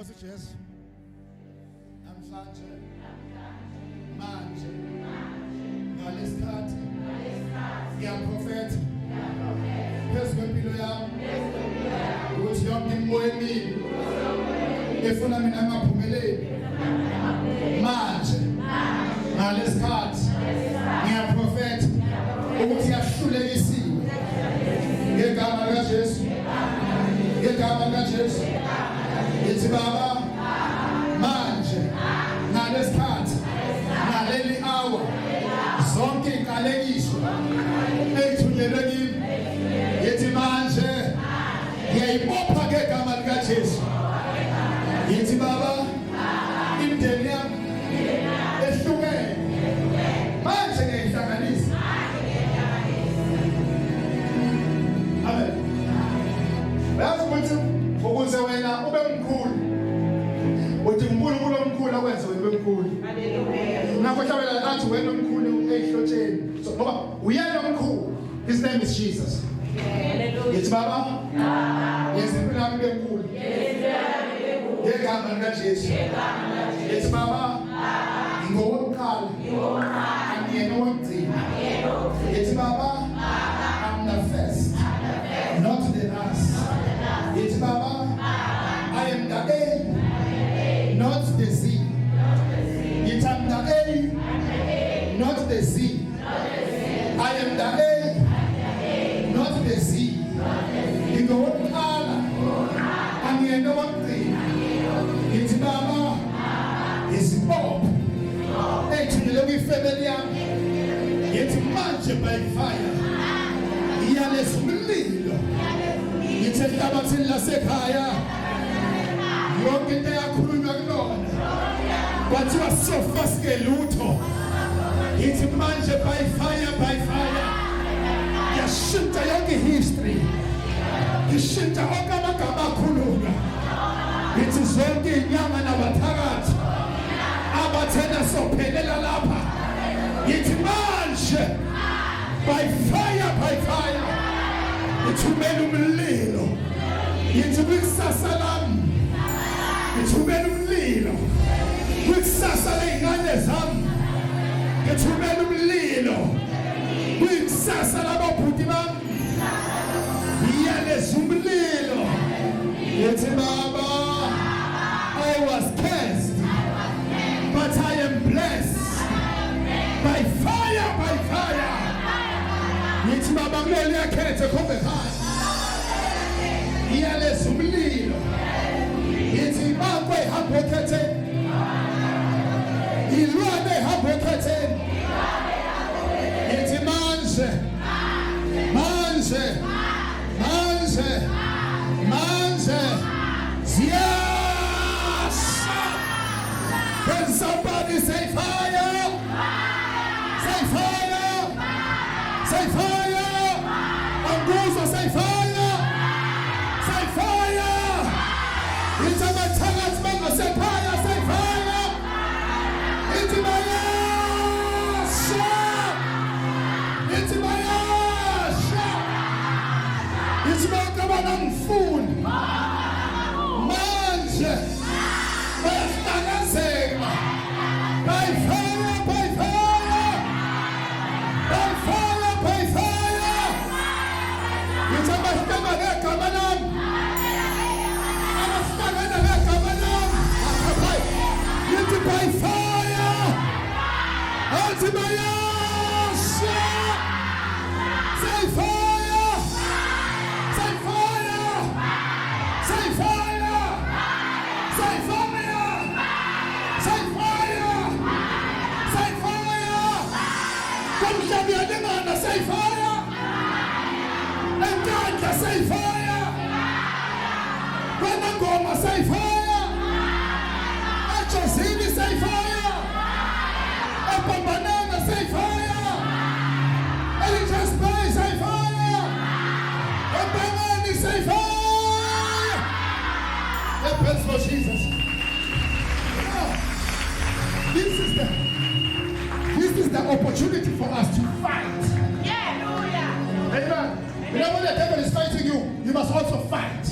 Nkosi Jesu. Namhlanje manje ngalesikhathi ngiyaprofetha phezu kwempilo yami ukuthi yonke imimoya emibi efuna mina ngaphumeleli manje ngalesikhathi ngiyaprofetha ukuthi yahlulekisiwe ngegama likaJesu, ngegama likaJesu. Yithi Baba manje ngalesikhathi ngaleli hour zonke inkalekisho eyithunyelwe kimi yithi manje ngiyayibopha ngegama likaJesu. Yithi Baba imindeni yami ehlukene manje ngiyihlanganisa. Amen. Bayazi ukuthi ukuze wena ube mkhulu uthi uNkulunkulu omkhulu akwenze wena ube mkhulu. Hallelujah. Nakho hlabela nathi wena omkhulu ehlotsheni. So ngoba uyena omkhulu. His name is Jesus. Hallelujah. Yithi Baba yezimpilo yami ibe nkulu. Ngegama likaJesu. Yithi Baba ngowokuqala angiyena owokugcina. Yithi Baba I'm the first, not the last. Yithi Baba I am the A, not the Z. Yithi I'm the A, not the Z. I am the A, not the Z. Ngowokuqala angiyena owokugcina. Yithi Baba isibopho ethunyelwe kwifamily yami. Yithi manje by fire iyaleza umlilo. Yithi ehlabathini lasekhaya yonke into yakhulunywa kulona kwathiwa sofasike lutho. Yithi manje by fire yashintsha yonke history, yashintsha onke amagama akhulunywa. Yithi zonke inyanga nabathakathi abathena sophelela lapha. Yithi manje by fire ithumela umlilo. Yithi kwisasa lami ithumela umlilo. Kwisasa lezingane zami ithumela umlilo. Kwisasa lababhuti bami iyaleza umlilo. Yithi Baba I was cursed but I am blessed by fire. Yithi Baba kuleli yakhethe khombe phansi iyaleza umlilo. Yithi bakwe ihamba ekhetheni, ilwane ihamba ekhetheni. Yithi manje yes. Can somebody say fire? Say fire. Say fire. Ambuzo say fire. Say fire. It's a matter man say fire. Say fire. It's my it's my it's my kabanang food. Manje. Bayahlangaseka. By fire. It's a mahitama ngegama lami. Abahlangana ngegama lami. Yithi by fire. Athi bayasha. Say fire. Say fire. Say fire. Say fire. Say fire. Say fire. Come Shabia demanda say fire. And God say fire. When the Goma say fire. And Josini say fire. And Banana say fire. And it just play say fire. And Banana say fire. And praise for Jesus. This is the opportunity for us to fight. Yeah. Amen. You know when the devil is fighting you, you must also fight.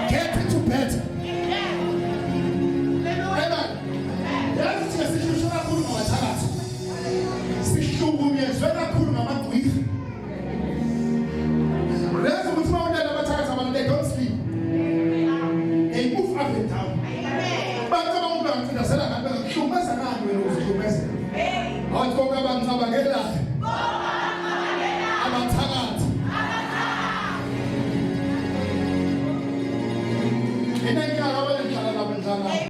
Get into battle. athi konke abancabangelayo